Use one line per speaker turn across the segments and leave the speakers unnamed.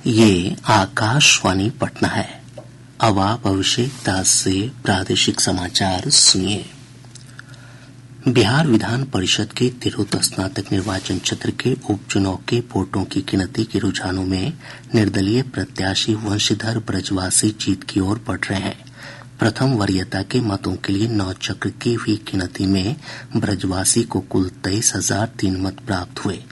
ये आकाशवाणी पटना है। अब आप अभिषेक दास से प्रादेशिक समाचार सुनिए। बिहार विधान परिषद के तिरहुत स्नातक निर्वाचन क्षेत्र के उपचुनाव के वोटों की गिनती के रुझानों में निर्दलीय प्रत्याशी वंशीधर ब्रजवासी जीत की ओर बढ़ रहे हैं। प्रथम वरीयता के मतों के लिए 9 चक्र की हुई गिनती में ब्रजवासी को कुल 23,003 मत प्राप्त हुए।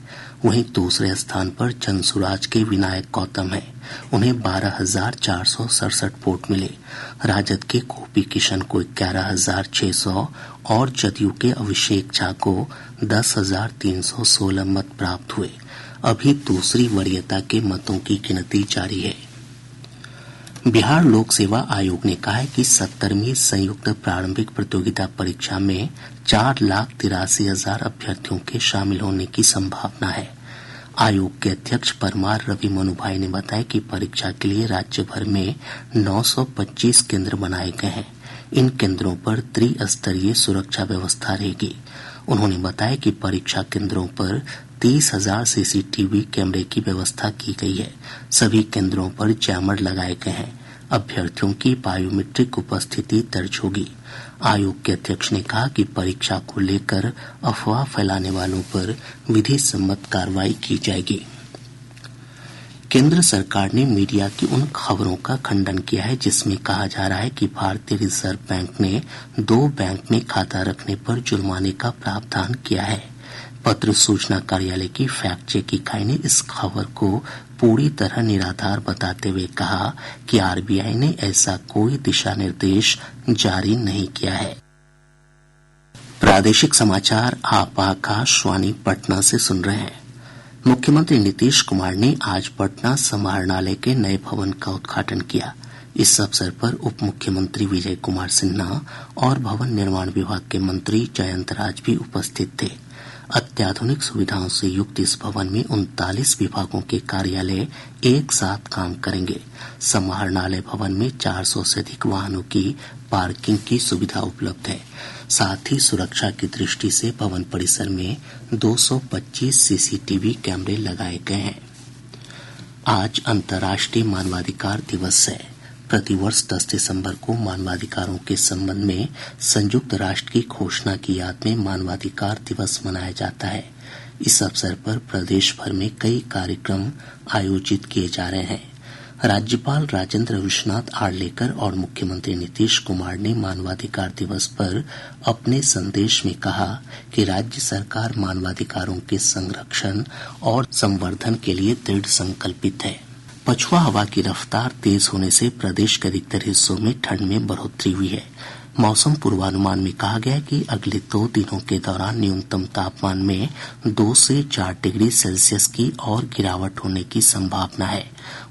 वहीं दूसरे स्थान पर जनसुराज के विनायक गौतम हैं। उन्हें 12,467 वोट मिले। राजद के गोपी किशन को 11,600 और जदयू के अभिषेक झा को 10,316 मत प्राप्त हुए। अभी दूसरी वरीयता के मतों की गिनती जारी है। बिहार लोक सेवा आयोग ने कहा है कि 70वीं संयुक्त प्रारंभिक प्रतियोगिता परीक्षा में 4,83,000 अभ्यर्थियों के शामिल होने की संभावना है। आयोग के अध्यक्ष परमार रवि मनुभाई ने बताया कि परीक्षा के लिए राज्य भर में 925 केंद्र बनाए गए हैं। इन केंद्रों पर त्रिस्तरीय सुरक्षा व्यवस्था रहेगी। उन्होंने बताया कि परीक्षा केंद्रों पर 30,000 सीसीटीवी कैमरे की व्यवस्था की गई है। सभी केंद्रों पर जैमर लगाए गए हैं। अभ्यर्थियों की बायोमेट्रिक उपस्थिति दर्ज होगी। आयोग के अध्यक्ष ने कहा कि परीक्षा को लेकर अफवाह फैलाने वालों पर विधि सम्मत कार्रवाई की जाएगी। केंद्र सरकार ने मीडिया की उन खबरों का खंडन किया है जिसमें कहा जा रहा है कि भारतीय रिजर्व बैंक ने 2 बैंक में खाता रखने पर जुर्माने का प्रावधान किया है। पत्र सूचना कार्यालय की फैक्ट चेक इकाई ने इस खबर को पूरी तरह निराधार बताते हुए कहा कि आरबीआई ने ऐसा कोई दिशा निर्देश जारी नहीं किया है। प्रादेशिक समाचार आप आकाशवाणी पटना से सुन रहे हैं। मुख्यमंत्री नीतीश कुमार ने आज पटना समाहरणालय के नए भवन का उद्घाटन किया। इस अवसर पर उप मुख्यमंत्री विजय कुमार सिन्हा और भवन निर्माण विभाग के मंत्री जयंत राज भी उपस्थित थे। अत्याधुनिक सुविधाओं से युक्त इस भवन में 39 विभागों के कार्यालय एक साथ काम करेंगे। समाहरणालय भवन में 400 से अधिक वाहनों की पार्किंग की सुविधा उपलब्ध है। साथ ही सुरक्षा की दृष्टि से भवन परिसर में 225 सीसीटीवी कैमरे लगाए गए हैं। आज अंतर्राष्ट्रीय मानवाधिकार दिवस है। प्रतिवर्ष 10 दिसंबर को मानवाधिकारों के संबंध में संयुक्त राष्ट्र की घोषणा की याद में मानवाधिकार दिवस मनाया जाता है। इस अवसर पर प्रदेश भर में कई कार्यक्रम आयोजित किए जा रहे हैं। राज्यपाल राजेंद्र विश्वनाथ आर्लेकर और मुख्यमंत्री नीतीश कुमार ने मानवाधिकार दिवस पर अपने संदेश में कहा कि राज्य सरकार मानवाधिकारों के संरक्षण और संवर्धन के लिए दृढ़ संकल्पित है। पछुआ हवा की रफ्तार तेज होने से प्रदेश के अधिकतर हिस्सों में ठंड में बढ़ोतरी हुई है। मौसम पूर्वानुमान में कहा गया है कि अगले 2 दिनों के दौरान न्यूनतम तापमान में 2 से 4 डिग्री सेल्सियस की और गिरावट होने की संभावना है।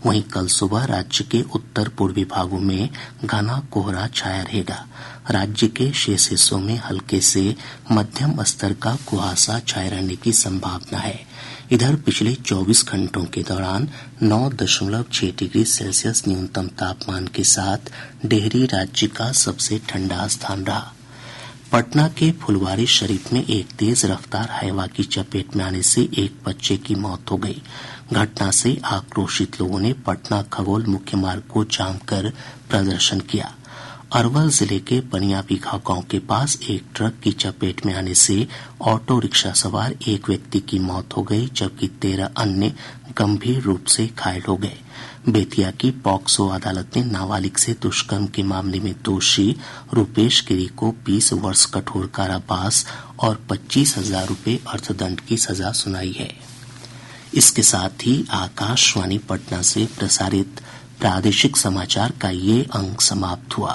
वहीं कल सुबह राज्य के उत्तर पूर्वी भागों में घना कोहरा छाया रहेगा। राज्य के शेष हिस्सों में हल्के से मध्यम स्तर का कुहासा छाये रहने की संभावना है। इधर पिछले 24 घंटों के दौरान 9.6 डिग्री सेल्सियस न्यूनतम तापमान के साथ डेहरी राज्य का सबसे ठंडा स्थान रहा। पटना के फुलवारी शरीफ में एक तेज रफ्तार हाइवा की चपेट में आने से एक बच्चे की मौत हो गई। घटना से आक्रोशित लोगों ने पटना खगोल मुख्य मार्ग को जाम कर प्रदर्शन किया। अरवल जिले के बनियाबिघा गांव के पास एक ट्रक की चपेट में आने से ऑटो रिक्शा सवार एक व्यक्ति की मौत हो गई, जबकि 13 अन्य गंभीर रूप से घायल हो गए। बेतिया की पॉक्सो अदालत ने नाबालिग से दुष्कर्म के मामले में दोषी रूपेश गिरी को 20 वर्ष कठोर कारावास और 25,000 रुपये अर्थदंड की सजा सुनाई है। इसके साथ ही आकाशवाणी पटना से प्रसारित प्रादेशिक समाचार का ये अंक समाप्त हुआ।